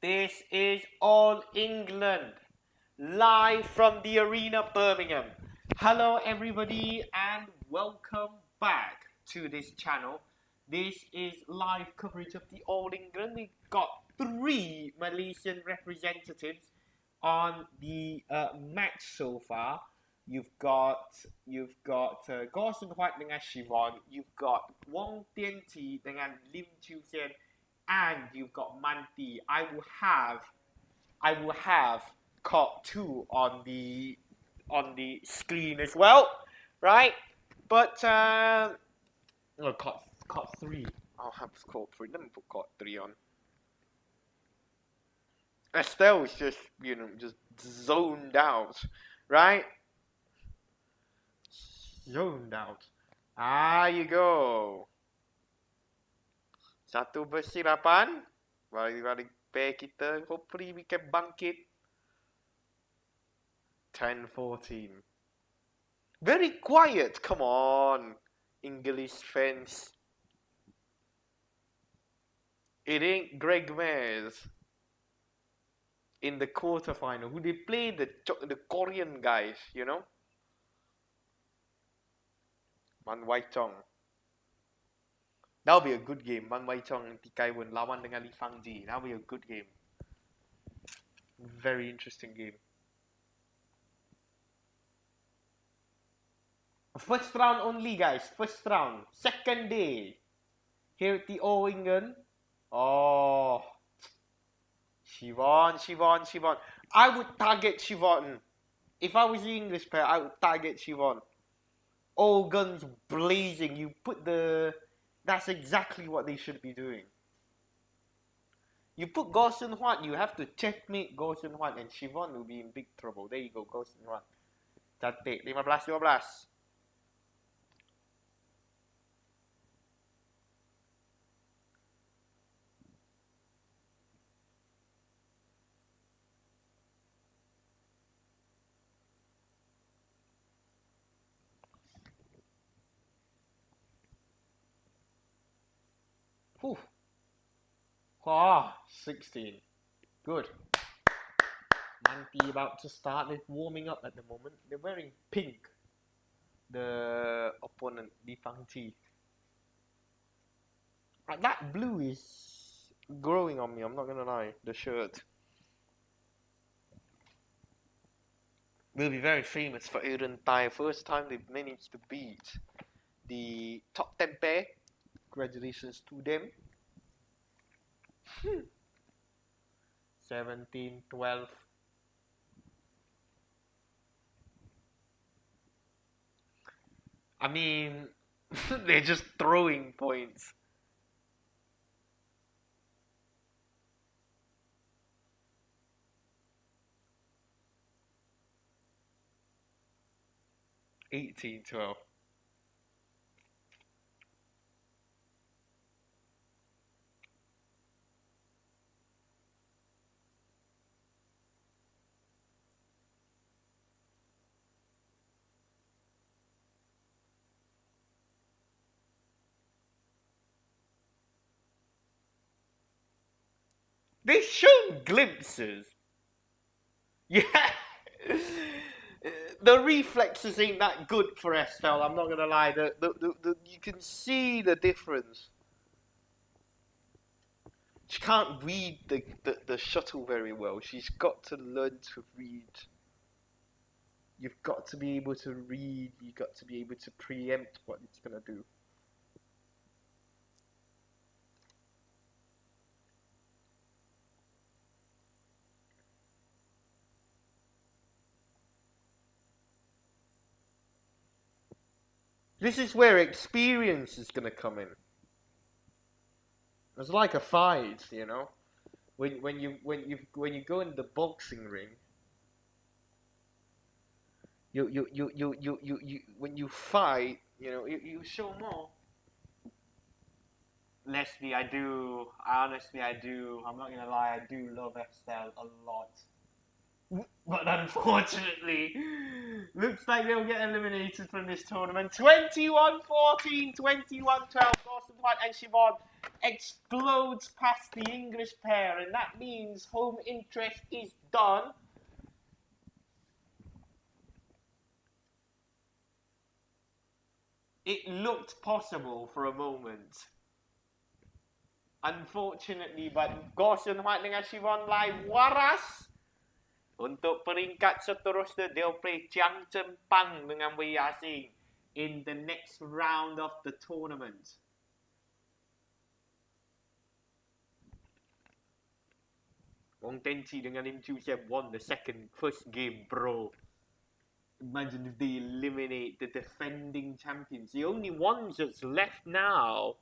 This is All England, live from the Arena Birmingham. Hello everybody and welcome back to this channel. This is live coverage of the All England. We've got 3 Malaysian representatives on the match so far. You've got Gawson Huat dengan Siobhan. You've got Wong Tian Chi dengan Lim Chiu Sian. And you've got Manti. I will have Court 2 on the screen as well, right? But no, Court 3. I'll have Court 3. Let me put Court 3 on. Estelle is just just zoned out, right? Zoned out. Ah, you go. Satu bersih 8. Balik pair kita. Hopefully we can bangkit. 10-14. Very quiet. Come on, English fans. It ain't Greg Mares in the quarterfinal who they play the Korean guys, you know. Man Wai Chong. That'll be a good game. Man Wai Chong and Tikaiwan lawan dengan Lee Fang-Chih. That'll be a good game. Very interesting game. First round only, guys. First round. Second day. Here at the All England. Oh. Siobhan. I would target Siobhan. If I was the English player, I would target Siobhan. All guns blazing. You put the... That's exactly what they should be doing. You put Gawson Huat, you have to checkmate Gawson Huat, and Siobhan will be in big trouble. There you go, Gawson Huat. Cantik, 15-12. Whew. Ah, 16. Good. Manti about to start. They're warming up at the moment. They're wearing pink. The opponent, Lee Fang-Chih. That blue is growing on me, I'm not gonna lie. The shirt. Will be very famous for Aaron Tai. First time they've managed to beat the top 10 pair. Congratulations to them. 17-12. I mean, they're just throwing points. (18-12). They've shown glimpses. Yeah. The reflexes ain't that good for Estelle, I'm not gonna lie. You can see the difference. She can't read the shuttle very well. She's got to learn to read. You've got to be able to read. You've got to be able to preempt what it's gonna do. This is where experience is gonna come in. It's like a fight, you know. When you go in the boxing ring, when you fight, you know, you show more. Leslie, I honestly do. I'm not gonna lie, I do love Estelle a lot. But unfortunately, looks like they'll get eliminated from this tournament. 21-14, 21-12. Dawson White and Siobhan explodes past the English pair, and that means home interest is done. It looked possible for a moment. Unfortunately, but Dawson White dengan Siobhan Lai waras. Untuk peringkat seterusnya, they'll play Jiang Zhenpang dengan Wei Yaxing in the next round of the tournament. Wong Tenchi dengan Lim Chu Siap won the first game, bro. Imagine if they eliminate the defending champions. The only ones that's left now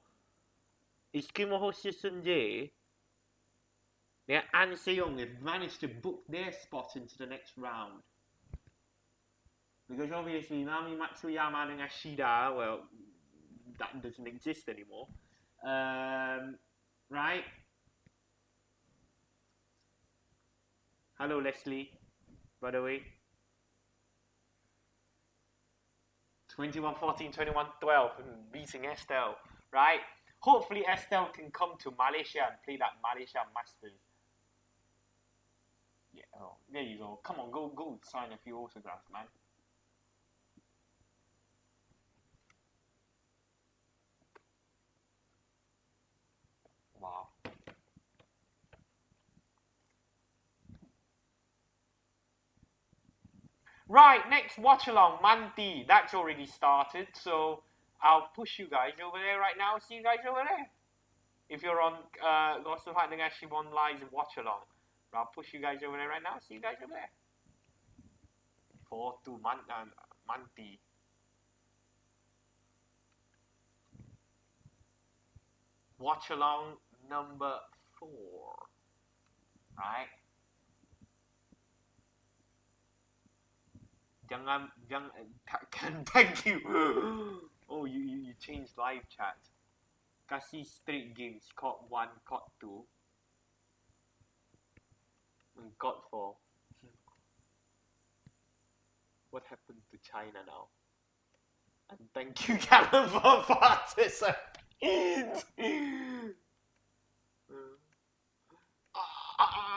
is Kimoho Shisunje. Yeah, and Seong have managed to book their spot into the next round. Because obviously Nami Matsuyama and Ashida, well, that doesn't exist anymore. Right? Hello, Leslie, by the way. 21-14, 21-12, beating Estelle, right? Hopefully Estelle can come to Malaysia and play that Malaysia Masters. Yeah, oh, there you go. Come on, go sign a few autographs, man. Wow. Right, next Watchalong, Manti. That's already started, so I'll push you guys over there right now. See you guys over there. If you're on Lost of Hiding Actually One Lies and Watchalong, I'll push you guys over there right now. See you guys over there. 4-2 Manti. Watchalong number 4. Right? Thank you. Oh, you changed live chat. Kasih straight games. Court 1, Court 2. And Court 4. What happened to China now? And thank you, Callum, for participating.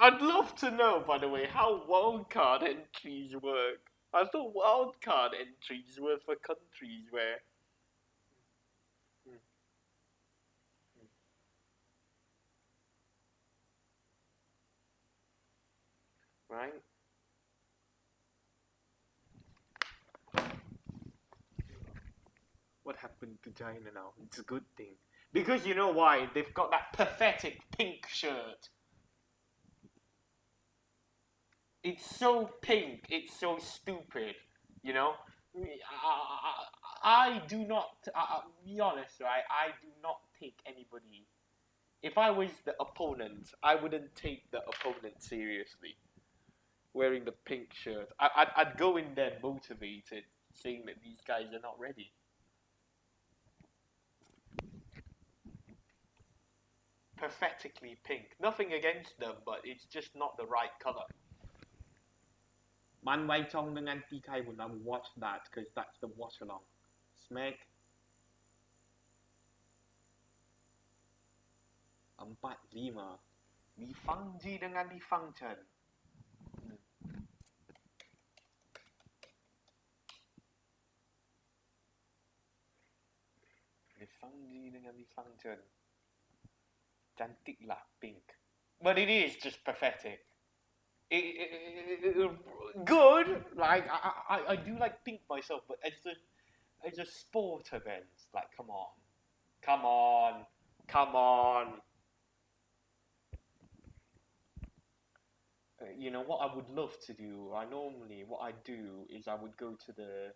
I'd love to know, by the way, how wildcard entries work. I thought wildcard entries were for countries where... Right? What happened to China now? It's a good thing. Because you know why? They've got that pathetic pink shirt. It's so pink, it's so stupid, you know? I do not, be honest, right? I do not take anybody. If I was the opponent, I wouldn't take the opponent seriously. Wearing the pink shirt. I'd go in there motivated, saying that these guys are not ready. Pathetically pink. Nothing against them, but it's just not the right color. Man Wai Chong dengan Tikai Wun, I will watch that because that's the watch along. Smack. 4-5. Li Fang-Chih dengan Li Fang-Jen. Li Fang-Chih dengan Li Fang-Jen. Cantik lah, pink. But it is just pathetic. Good, like I do like pink myself, but as a sport event, like come on. You know what I would love to do? What I do is I would go to the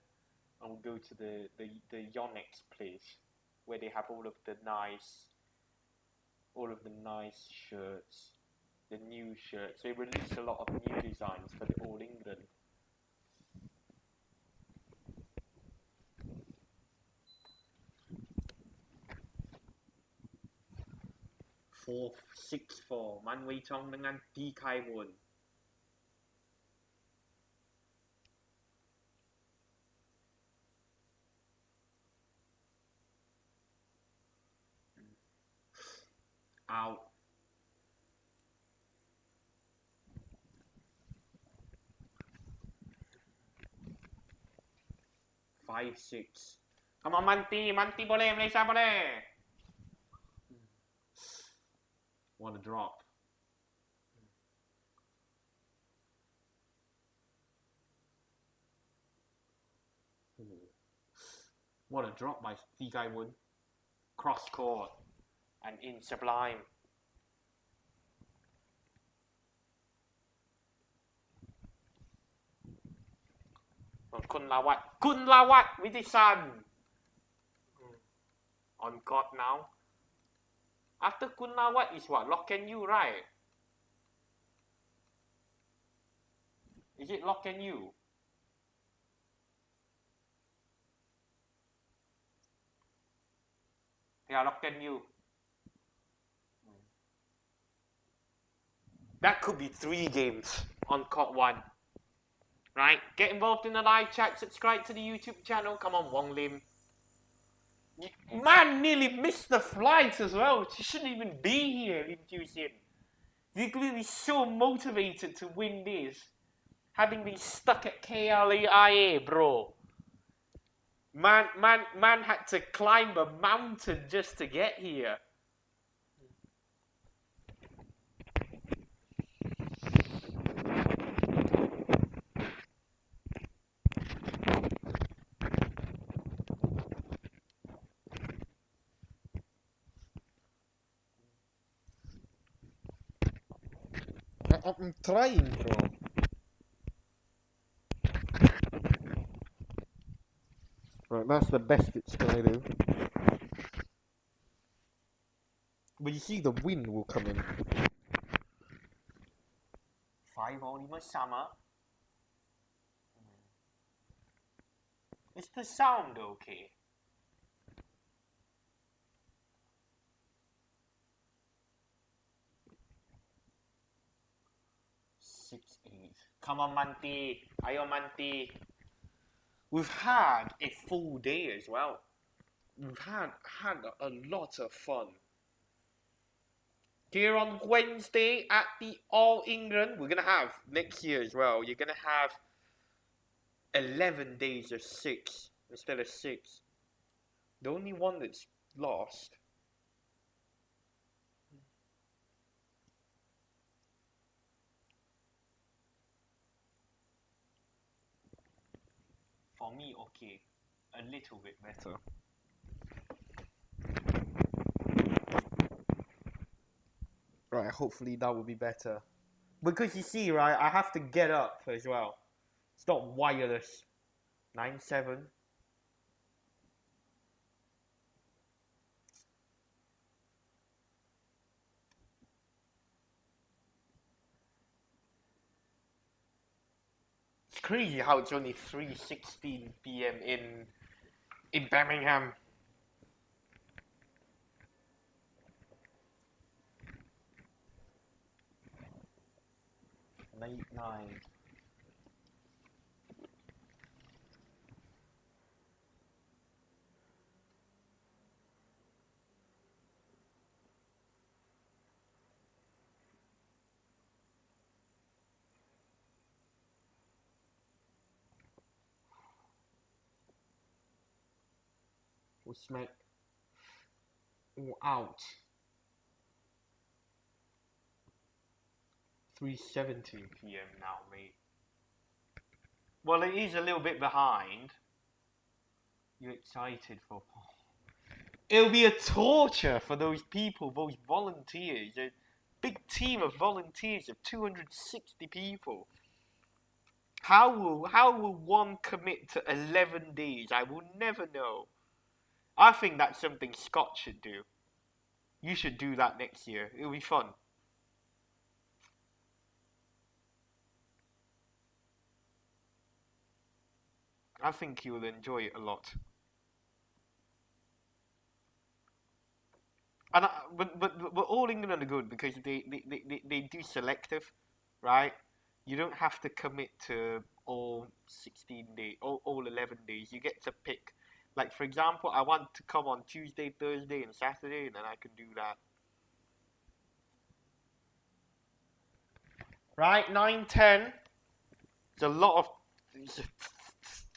Yonex place where they have all of the nice shirts. The new shirts. They release a lot of new designs for the All England. Four, 6-4. Man Wei Chong dengan Di Kai Won. Out. Five, six. Come on, Manti. Manti boleh. Malaysia boleh. What a drop. What a drop by Fang-Jen. Cross court and in sublime. Kun Lawat Widisan on court now. After Kun Lawat is what? Lock and you, right? Is it lock and you? Yeah, lock and you. That could be 3 games on court 1. Right? Get involved in the live chat. Subscribe to the YouTube channel. Come on, Wong Lim. Man nearly missed the flight as well. She shouldn't even be here, Lim Jiu-Sin. You're clearly so motivated to win this. Having been stuck at KLAIA, bro. Man had to climb a mountain just to get here. I'm trying, bro. Right, that's the best it's gonna do. But you see the wind will come in. 5-all summer. Is the sound okay? Six, 8. Come on, Manti. Ayo, Manti. We've had a full day as well. We've had a lot of fun. Here on Wednesday at the All England, we're gonna have next year as well. You're gonna have 11 days of 6 instead of 6. The only one that's lost. For me, okay, a little bit better. Right, hopefully that will be better. Because you see, right, I have to get up as well. It's not wireless. 9-7. It's crazy how it's only 3:16 p.m. in Birmingham. Late 9. We'll smack. Oh, ouch. 3:17 p.m. now, mate. Well, it is a little bit behind. You're excited for... It'll be a torture for those people, those volunteers. A big team of volunteers of 260 people. How will one commit to 11 days? I will never know. I think that's something Scott should do. You should do that next year. It'll be fun. I think you will enjoy it a lot. And but All England are good because they do selective, right? You don't have to commit to all 16 days, all 11 days. You get to pick. Like, for example, I want to come on Tuesday, Thursday, and Saturday, and then I can do that. right? 9-10. It's a lot of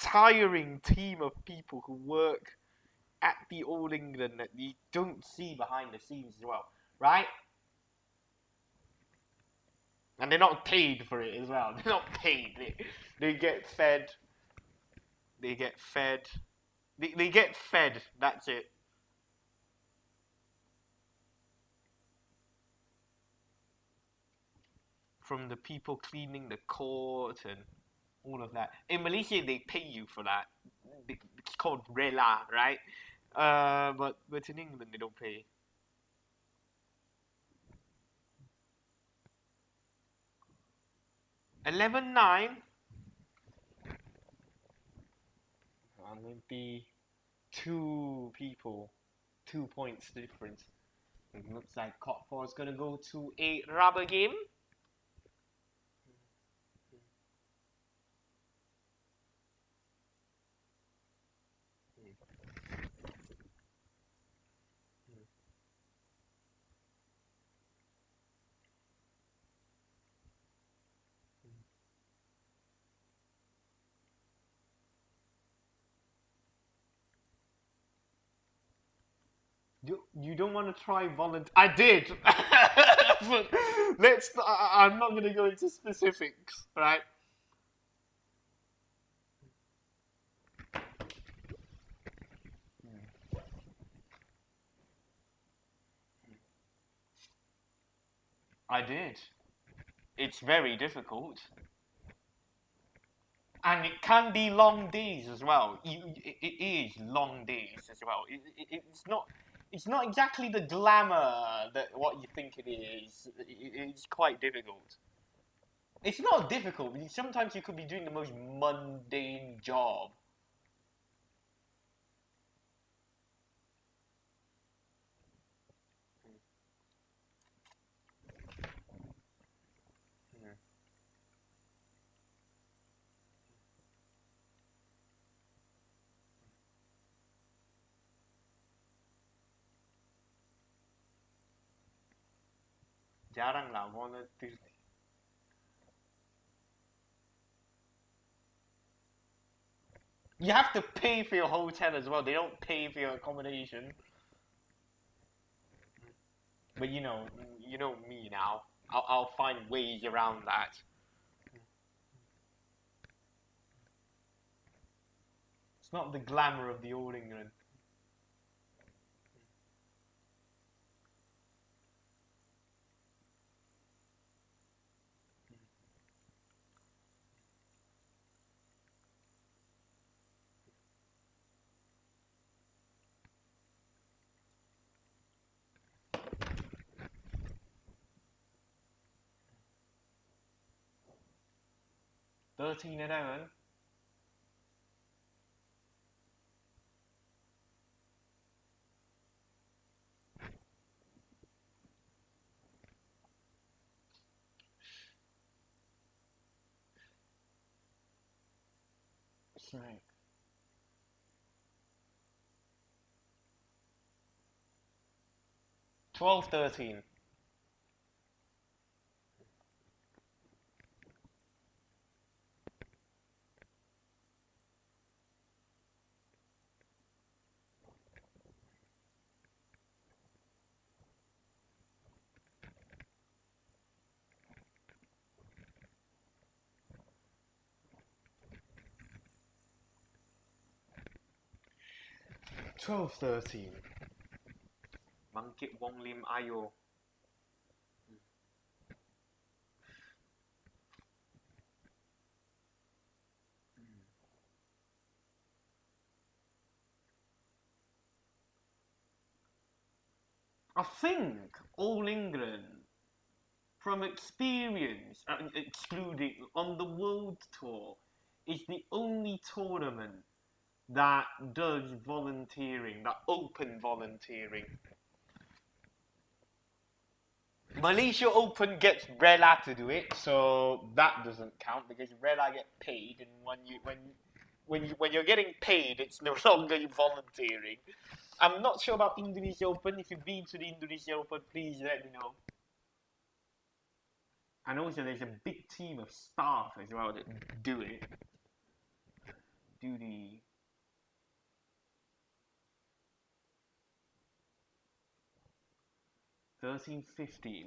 tiring team of people who work at the All England that you don't see behind the scenes as well, right? And they're not paid for it as well. They're not paid. They get fed. They get fed. They get fed. That's it. From the people cleaning the court and all of that. In Malaysia, they pay you for that. It's called rela, right? But in England, they don't pay. $11-9. Maybe 2 people, 2 points difference. It looks like Court 4 is gonna go to a rubber game. You don't want to try volunteer? I did. But I'm not gonna go into specifics, right? I did. It's very difficult. And it can be long days as well. It is long days as well. It's not exactly the glamour that what you think it is. It's quite difficult. It's not difficult. Sometimes you could be doing the most mundane job. Jarang lah volunteer. You have to pay for your hotel as well. They don't pay for your accommodation. But you know me now. I'll find ways around that. It's not the glamour of the All England. $13 an hour. Right. $12-13. $12-13. Mangkit Wong Lim Ayo. I think All England, from experience, excluding on the World Tour, is the only tournament that does volunteering, that open volunteering. Malaysia Open gets Rela to do it, so that doesn't count because Rela get paid, and when you're getting paid, it's no longer volunteering. I'm not sure about Indonesia Open. If you've been to the Indonesia Open, please let me know. And also there's a big team of staff as well that do it. Do the 13, 15.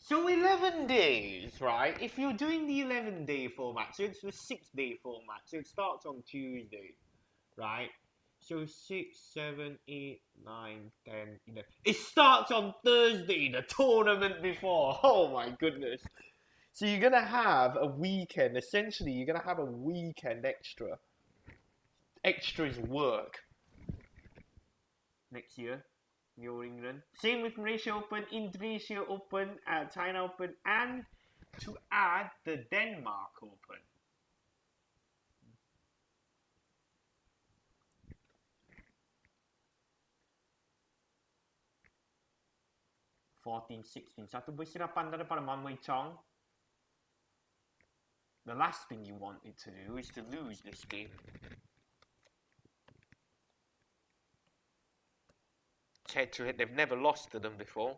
So 11 days, right? If you're doing the 11-day format, so it's the 6-day format, so it starts on Tuesday, right? So 6, 7, 8, 9, 10, 11. It starts on Thursday, the tournament before. Oh my goodness. So you're going to have a weekend, essentially, you're going to have a weekend extra. Extra is work next year. New England. Same with Malaysia Open, Indonesia Open, China Open, and to add the Denmark Open. Satu berserapan daripada Mamai Chong. The last thing you want it to do is to lose this game. Head to head, they've never lost to them before.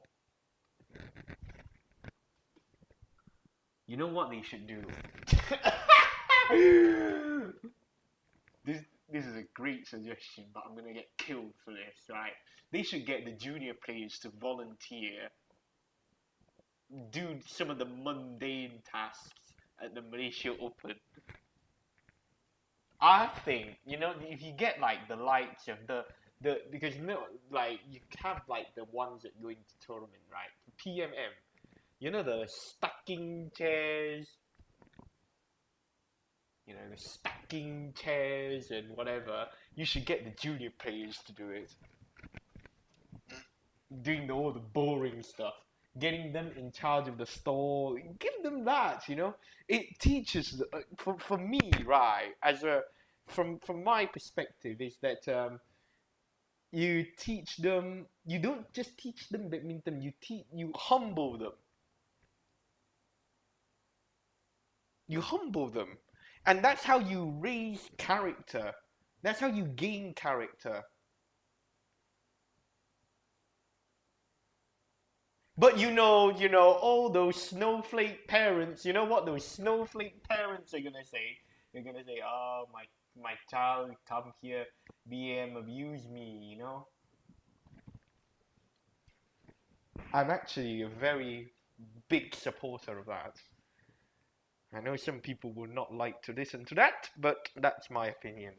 You know what they should do? This is a great suggestion, but I'm gonna get killed for this, right? They should get the junior players to volunteer, do some of the mundane tasks at the Malaysia Open. I think, you know, if you get like the likes of the because like you have like the ones that go into tournament, right? PMM, you know, the stacking chairs, you know, the stacking chairs and whatever. You should get the junior players to do it, doing all the boring stuff, getting them in charge of the store. Give them that, you know. It teaches for me, right? From my perspective, is that you teach them. You don't just teach them badminton. You humble them. You humble them, and that's how you raise character. That's how you gain character. But you know, all those snowflake parents. You know what those snowflake parents are gonna say? They're gonna say, "Oh, my child come here, BM abuse me," you know. I'm actually a very big supporter of that. I know some people would not like to listen to that, but that's my opinion.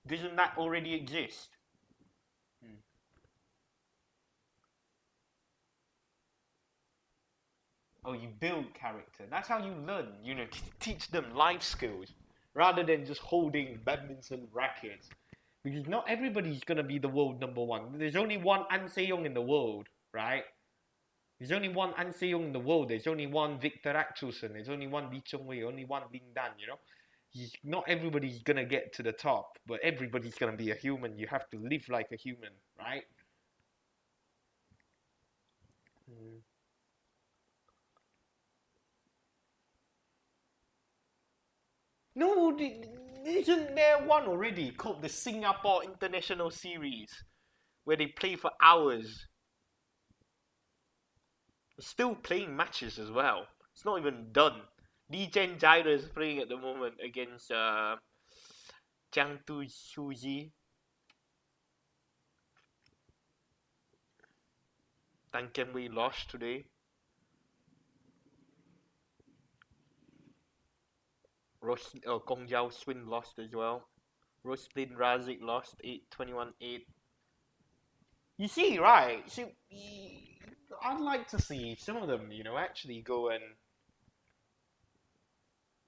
Doesn't that already exist? Oh, you build character. That's how you learn. You know, teach them life skills rather than just holding badminton rackets. Because not everybody's gonna be the world number one. There's only one An Se-young in the world, right? There's only one An Se-young in the world. There's only one Victor Axelsen. There's only one Lee Chong-wei. Only one Ling Dan. You know, not everybody's gonna get to the top, but everybody's gonna be a human. You have to live like a human, right? Mm. No, isn't there one already called the Singapore International Series, where they play for hours? Still playing matches as well. It's not even done. Lee Chen Jaira is playing at the moment against Jiang Tu Shuji. Tan Ken Wei lost today. Gong Yao Swin lost as well. Roslyn Razik lost 8-21-8. You see, right? So, I'd like to see some of them, you know, actually go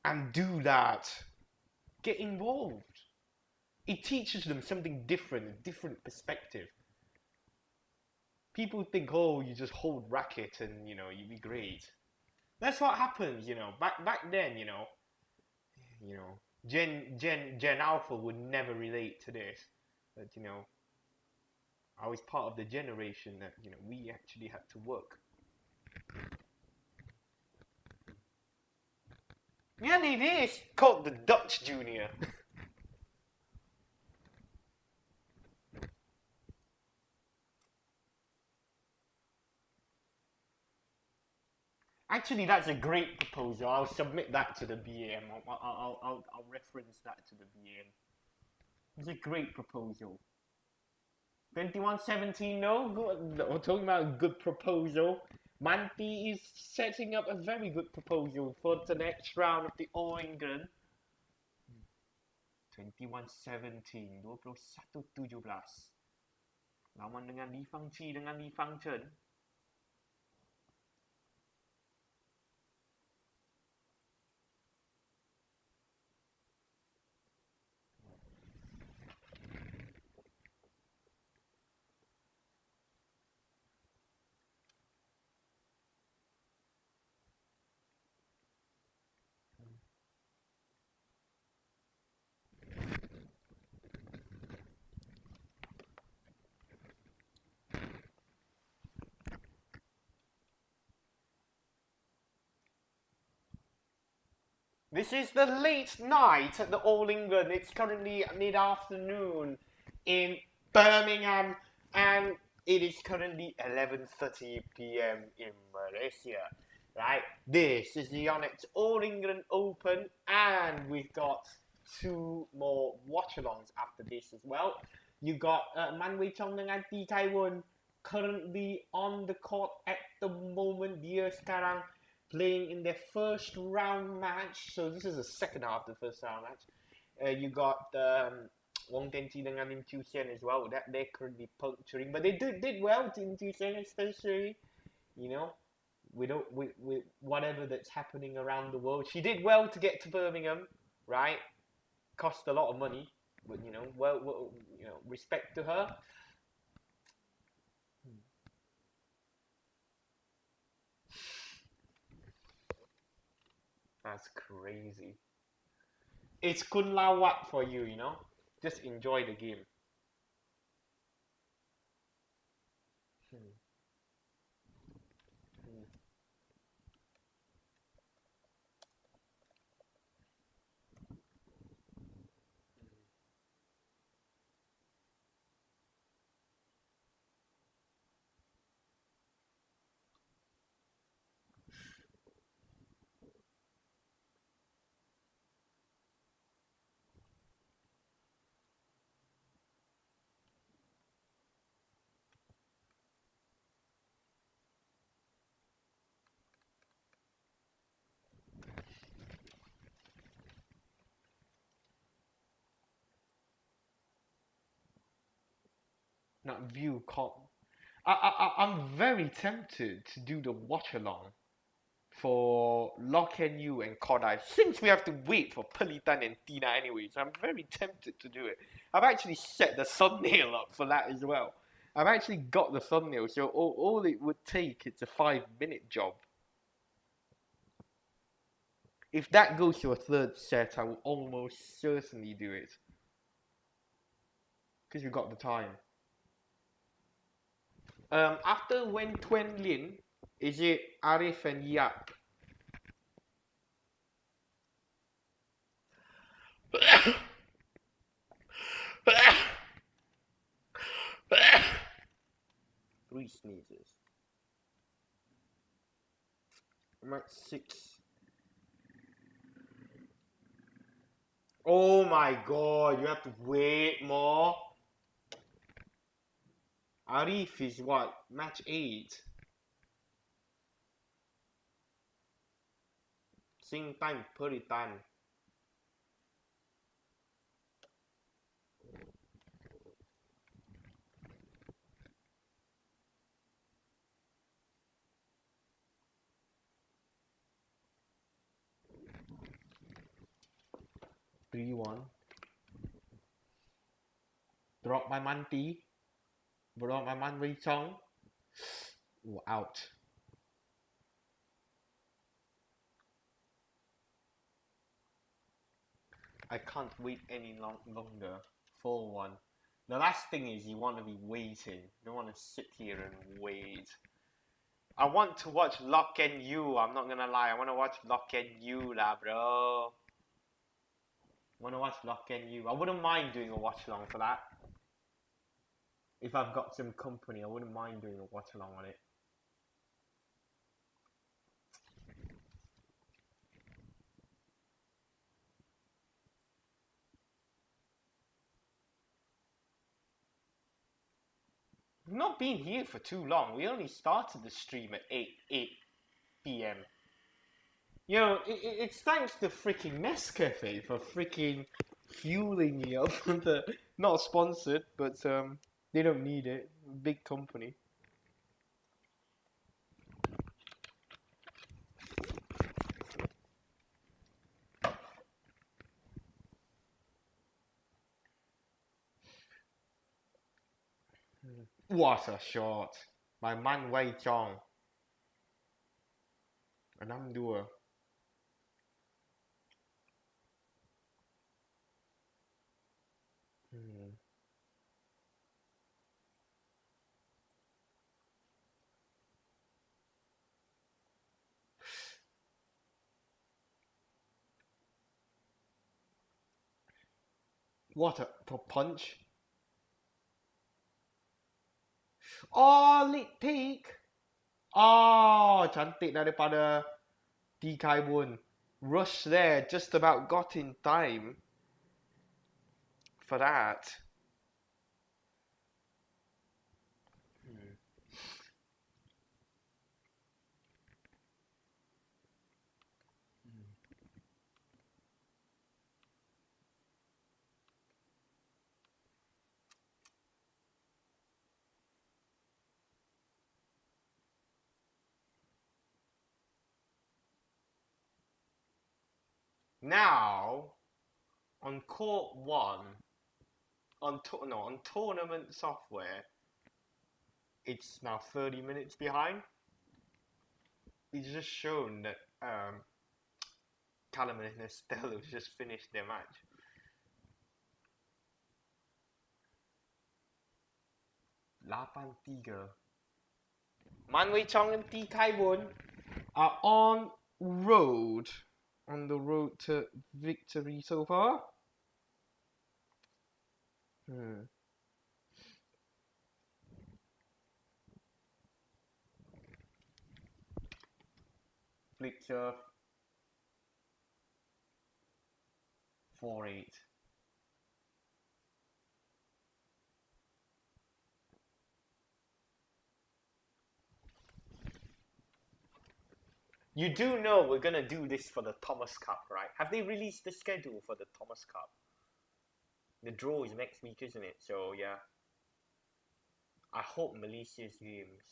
and do that. Get involved. It teaches them something different, a different perspective. People think, oh, you just hold racket and, you know, you'd be great. That's what happens, you know. Back then, you know, Gen Alpha would never relate to this, but you know, I was part of the generation that we actually had to work. Yeah, it is called the Dutch Junior. Actually, that's a great proposal. I'll submit that to the BAM. I'll reference that to the BAM. It's a great proposal. 2117, no? We're talking about a good proposal. Manti is setting up a very good proposal for the next round of the All England. 2117, 2117. Lawan dengan Li Fang-Chih dengan Li Fang-Jen. This is the late night at the All England. It's currently mid-afternoon in Birmingham, and it is currently 11:30 p.m. in Malaysia. Right, this is the Onyx All England Open, and we've got two more watch-alongs after this as well. You got Chong dengan Taiwan currently on the court at the moment. Dia sekarang playing in their first round match. So this is the second half of the first round match. You got Wong Tenchi dengan Lim Chiu Sian as well. That they're currently puncturing, but they did well. Lim Chiu Sian especially, with whatever that's happening around the world, she did well to get to Birmingham, right? Cost a lot of money, but respect to her. That's crazy. It's kun lawat for you, Just enjoy the game. Not view call. I'm very tempted to do the watch along for Lock and You and Kodai, since we have to wait for Pelitan and Tina anyways. I'm very tempted to do it. I've actually set the thumbnail up for that as well. I've actually got the thumbnail, so all it would take is a 5-minute job. If that goes to a third set, I will almost certainly do it. Because we've got the time. After Wen Tuen Lin, is it Arif and Yap? Three sneezes. I'm at 6. Oh my god, you have to wait more. Arif is what? Match 8. Sing time Puritan. Three one. Drop my Manti. Drop my man Chong. Out. I can't wait any longer for one. The last thing is you want to be waiting. You don't want to sit here and wait. I want to watch Lock and You. I'm not gonna lie. I want to watch Lock and You lah, bro. I want to watch Lock and You. I wouldn't mind doing a watch along for that. If I've got some company, I wouldn't mind doing a watch along on it. We've not been here for too long. We only started the stream at 8 p.m. You know, it's thanks to freaking Nescafe for freaking fueling me up. Not sponsored, but they don't need it. Big company. What a shot by Chong. An dua. What a punch. Oh, lit peak. Oh, cantik daripada Di Kai Bun. Rush there, just about got in time for that. Now, on court 1, on tournament software, it's now 30 minutes behind. It's just shown that Callum and Estelle have just finished their match. Lapan tiga. Chong and Di Kai Bun are on the road to victory so far. Flick serve. 4-8. You do know we're gonna do this for the Thomas Cup, right? Have they released the schedule for the Thomas Cup? The draw is next week, isn't it? So yeah. I hope Malaysia's games.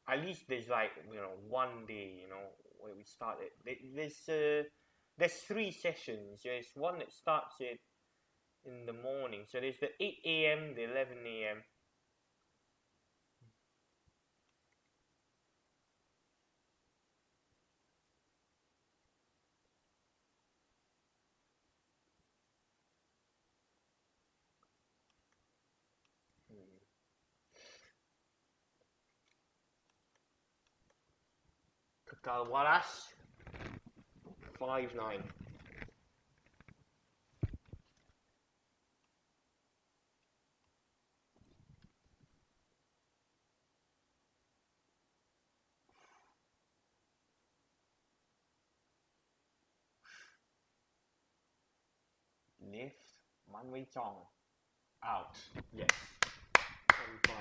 At least there's like, you know, one day, you know, where we start it. There's 3 sessions. There's one that starts it in the morning. So there's the 8 a.m., the 11 a.m. Kekal Waras 5-9. Lift Chong out. Yes. 25.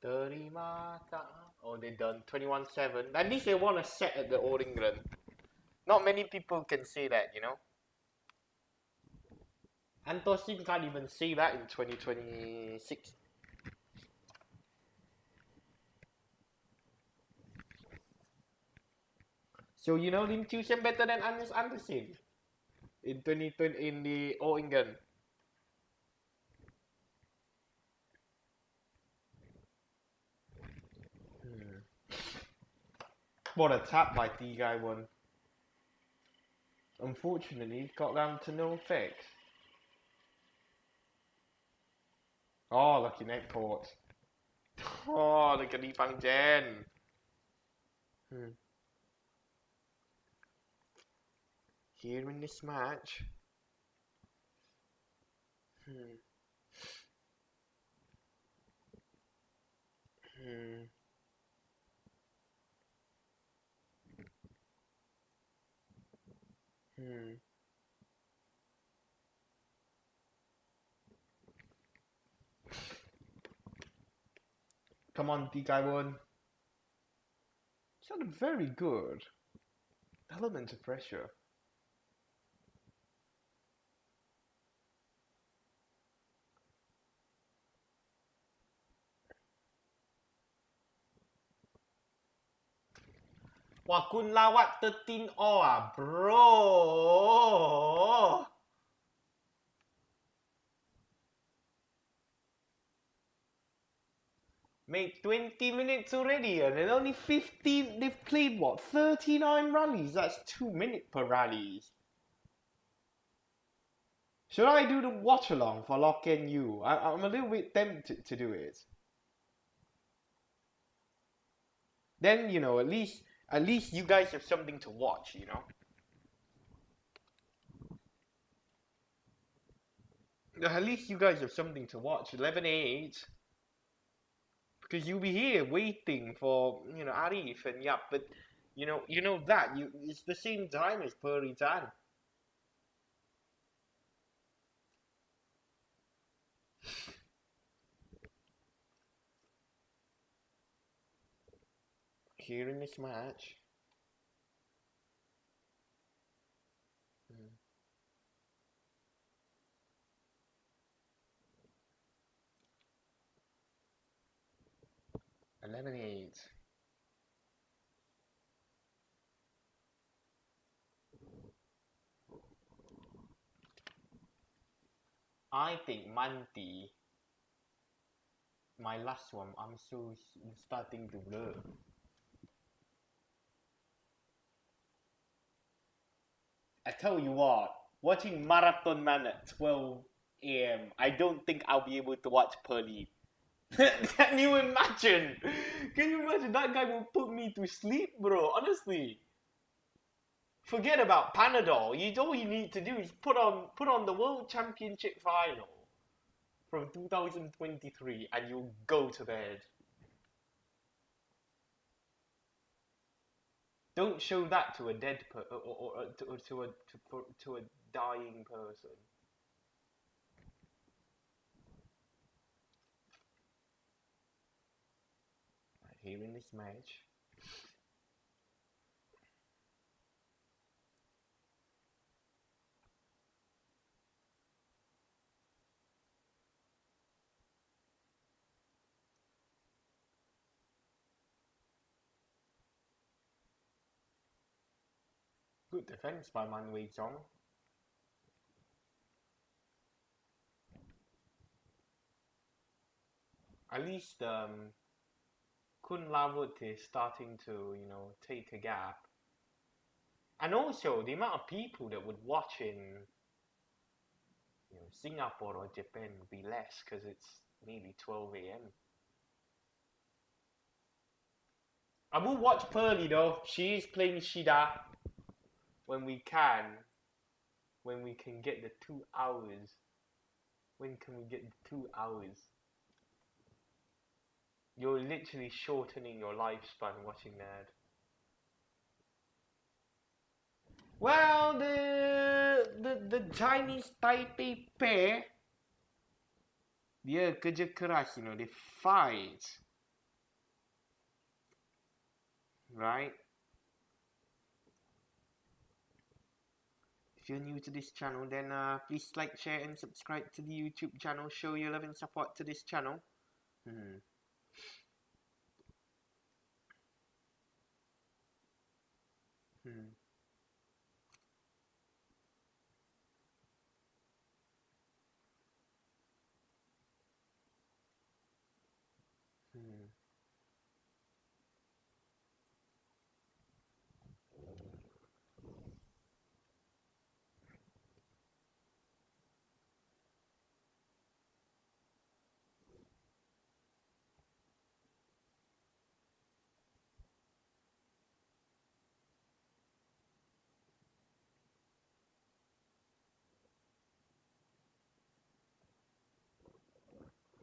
Terima tak Oh, they done 21-7. At least they won a set at the All England. Not many people can say that, you know. And Tosin can't even say that in 2026. So you know Lim Chiu-Shen better than Anders Andersen in 2020 in the All England. What a tap by T Guy one. Unfortunately, it got down to no effect. Oh, lucky net court. Oh, look at the Fang-Jen. Here in this match. Come on, D guy one. Sounded very good. Element of pressure. Wah, kun lawat 13 all ah, bro. Made 20 minutes already and then only 15, they've played what, 39 rallies? That's 2 minutes per rally. Should I do the watch along for Lock and You? I'm a little bit tempted to do it. Then, you know, at least you guys have something to watch, you know? At least you guys have something to watch. 11-8. Because you'll be here waiting for, you know, Arif and Yap, but you know that it's the same time as Puri Chan. Here in this match. A lemonade. I think Manti, my last one, I'm so starting to blur. I tell you what, watching Marathon Man at 12 a.m., I don't think I'll be able to watch Pearly. Can you imagine? Can you imagine? That guy will put me to sleep, bro. Honestly. Forget about Panadol. All you need to do is put on the World Championship final from 2023 and you'll go to bed. Don't show that to a dead or to a dying person. Here in this match. Good defense by Chong. At least Kun Lavut is starting to, you know, take a gap. And also the amount of people that would watch in, you know, Singapore or Japan would be less because it's nearly 12 a.m. I will watch Pearly though. She is playing Shida when we can get the 2 hours. When can we get the 2 hours? You're literally shortening your lifespan watching that. Well, the Chinese Taipei pair, dia kerja keras, you know, they fight. right? If you're new to this channel, then please like, share, and subscribe to the YouTube channel. Show your love and support to this channel. Hmm. Hmm. Hmm.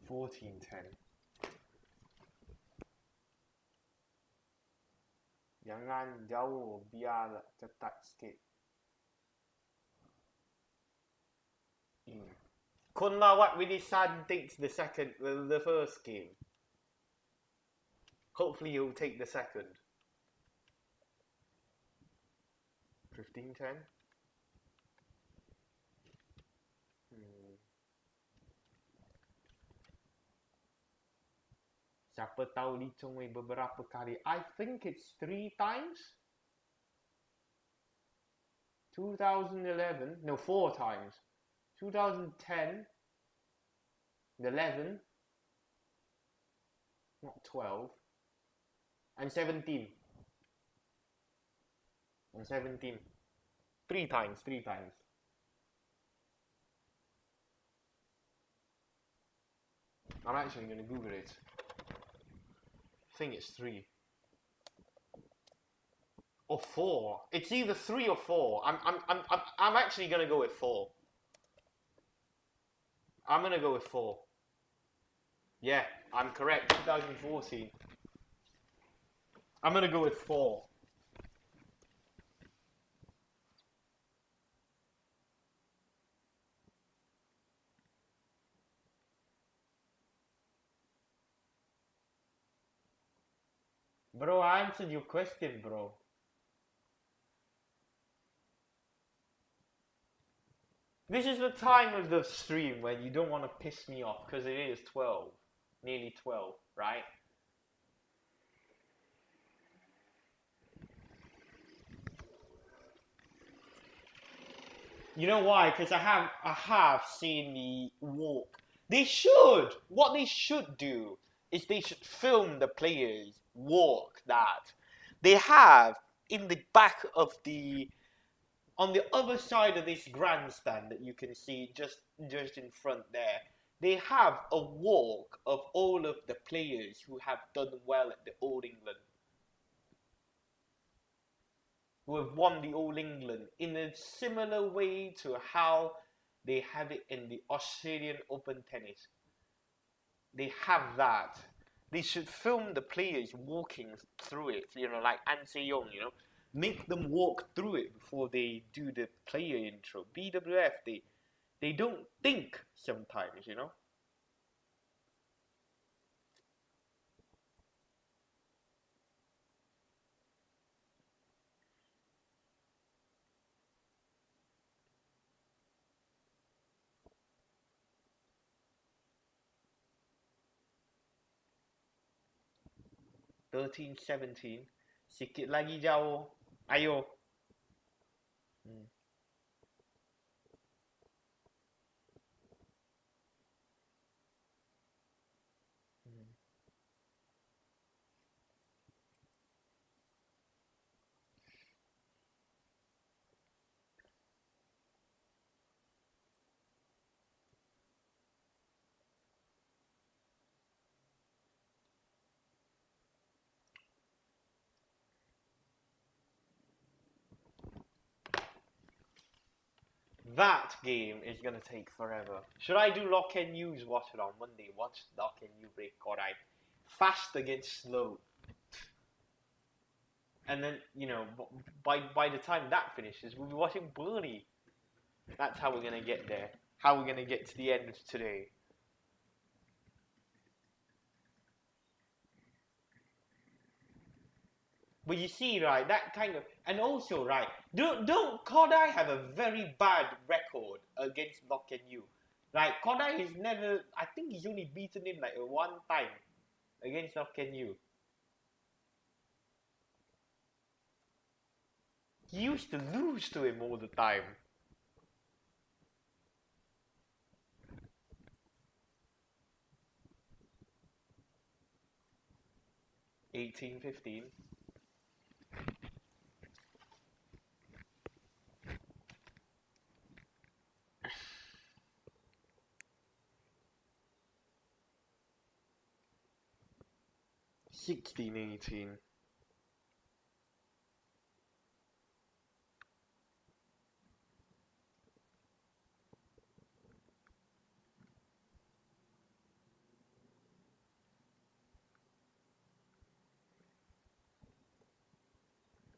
14-10. Jangan jauh, biar ketat sikit. Kunlawat Winisan takes the first game. Hopefully he'll take the second. 15-10. Siapa tahu Lee Chong Wei beberapa kali. I think it's 3 times. 2011, no, 4 times. 2010, 11, not 12, and 17. And 17. 3 times, 3 times. I'm actually going to Google it. I think it's 3. Or 4. It's either 3 or 4. I'm actually going to go with 4. I'm going to go with 4. Yeah, I'm correct. 2014. I'm going to go with 4. Bro, I answered your question, bro. This is the time of the stream when you don't want to piss me off because it is 12. Nearly 12, right? You know why? Because I have seen the walk. They should. What they should do is they should film the players walk that. They have in the back of the on the other side of this grandstand that you can see just in front there. They have a walk of all of the players who have done well at the All England, who have won the All England in a similar way to how they have it in the Australian Open tennis. They have that. They should film the players walking through it, like An Se-young, make them walk through it before they do the player intro. BWF, they don't think sometimes, 13, 17. Sikit lagi jauh. Ayo. That game is gonna take forever. Should I do lock and use Watchalong Monday? Watch lock and you break alright. Fast against slow. And then, by the time that finishes, we'll be watching Bernie. That's how we're gonna get there. How we're gonna get to the end today. But you see, right, that kind of, and also, right, don't Kodai have a very bad record against Lock and You, right? Kodai has never, I think he's only beaten him like one time against Lock and You. He used to lose to him all the time. $18, $15. $16, $18.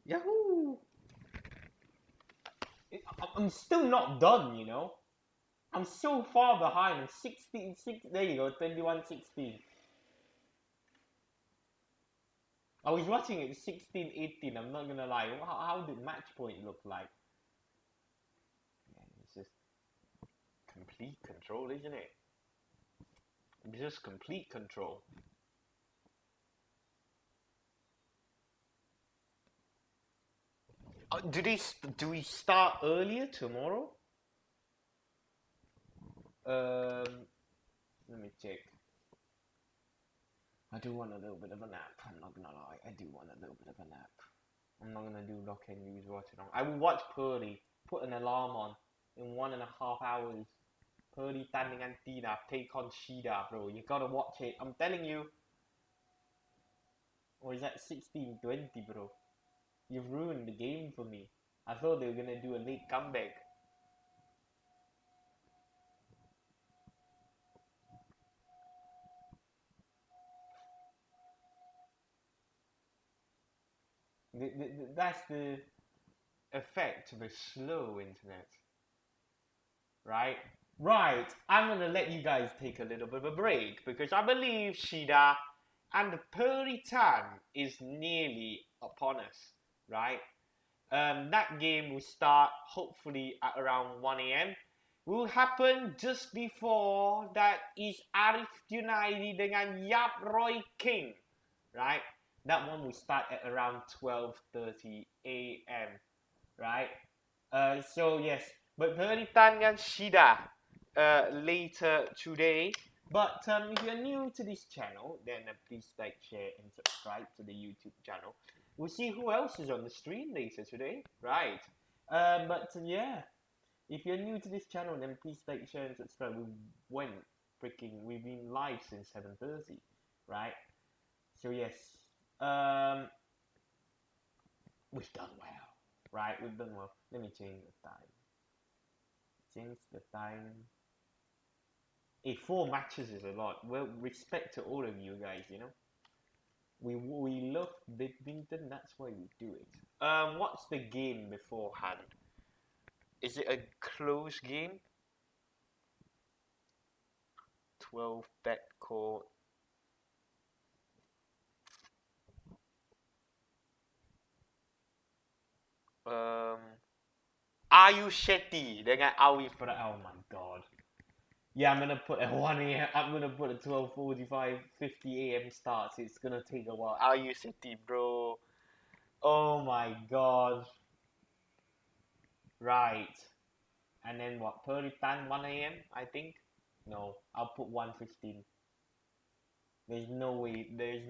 Yahoo! I'm still not done, you know. I'm so far behind. 16, 6, there you go, 21-16. I was watching it 16-18, I'm not gonna lie. How did match point look like? Man, it's just complete control, isn't it? It's just complete control. Do we start earlier tomorrow? Let me check. I do want a little bit of a nap. I'm not gonna lie. I do want a little bit of a nap. I'm not gonna do Lock and Use Watchalong. I will watch Purdy. Put an alarm on in 1.5 hours. Purdy Tan dengan Tina take on Shida, bro. You gotta watch it. I'm telling you. Or is that 16-20, bro? You've ruined the game for me. I thought they were gonna do a late comeback. That's the effect of a slow internet. Right? Right. I'm gonna let you guys take a little bit of a break because I believe Shida and the Purdy Tan is nearly upon us. Right? That game will start hopefully at around 1 a.m. Will happen just before that is Arif Junaidi dengan Yap Roy King, right? That one will start at around 12:30 a.m. right? So yes, but Puritan and Shida later today. But if you're new to this channel, then please like, share, and subscribe to the YouTube channel. We'll see who else is on the stream later today, right? But yeah, if you're new to this channel, then please like, share, and subscribe. We've been live since 7:30, right? So yes, we've done well, right? We've done well. Let me change the time. Change the time. 4 matches is a lot. Well, respect to all of you guys, you know. We love badminton, that's why we do it. What's the game beforehand? Is it a close game? 12 backcourt. Ayu Shetty dengan Awi Farah. Oh my god. Yeah, I'm gonna put a 1 a.m. I'm gonna put a 12:45, 50 a.m. starts. It's gonna take a while. Ayu Shetty, bro. Oh my god. Right. And then what? Puritan 1 a.m. I think. No, I'll put 1:15. There's no way. There's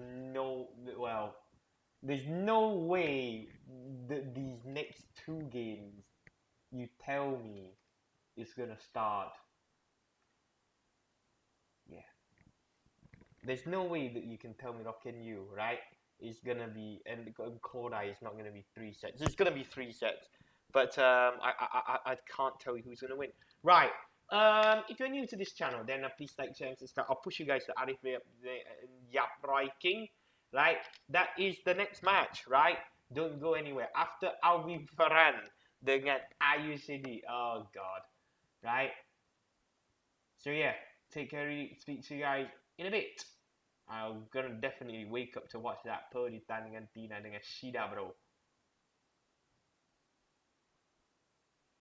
no way these next 2 games you tell me it's gonna start. Yeah. There's no way that you can tell me Rock and You, right? It's gonna be, and Kodai is not gonna be 3 sets. It's gonna be 3 sets. But I can't tell you who's gonna win. Right. If you're new to this channel, then please like, share, and subscribe. I'll push you guys to Arif Yap Roy King. Right? That is the next match, right? Don't go anywhere. After Alvin Farhan dengan Ayu Shetty. Oh god. Right? So yeah, take care. Speak to you guys in a bit. I'm gonna definitely wake up to watch that Perditan dengan Tina dengan Shida bro.